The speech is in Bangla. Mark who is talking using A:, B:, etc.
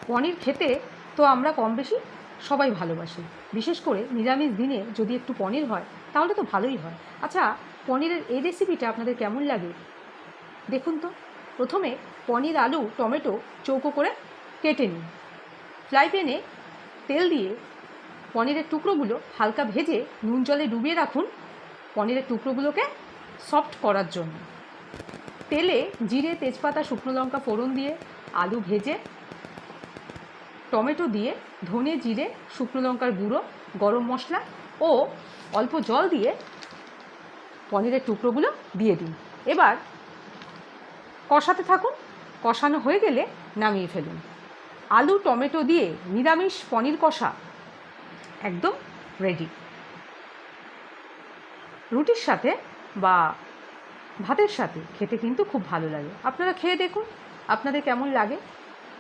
A: পনির খেতে তো আমরা কম বেশি সবাই ভালোবাসি, বিশেষ করে নিরামিষ দিনে যদি একটু পনির হয় তাহলে তো ভালোই হয়। আচ্ছা, পনিরের এই রেসিপিটা আপনাদের কেমন লাগে দেখুন তো। প্রথমে পনির, আলু, টমেটো চৌকো করে কেটে নিন। ফ্রাই প্যানে তেল দিয়ে পনিরের টুকরোগুলো হালকা ভেজে নুন জলে ডুবিয়ে রাখুন পনিরের টুকরোগুলোকে সফট করার জন্য। তেলে জিরে, তেজপাতা, শুকনো লঙ্কা ফোড়ন দিয়ে আলু ভেজে টমেটো দিয়ে ধনে, জিরে, শুকনো লঙ্কার গুঁড়ো, গরম মশলা ও অল্প জল দিয়ে পনিরের টুকরোগুলো দিয়ে দিন। এবার কষাতে থাকুন। কষানো হয়ে গেলে নামিয়ে ফেলুন। আলু টমেটো দিয়ে নিরামিষ পনির কষা একদম রেডি। রুটির সাথে বা ভাতের সাথে খেতে কিন্তু খুব ভালো লাগে। আপনারা খেয়ে দেখুন আপনাদের কেমন লাগে।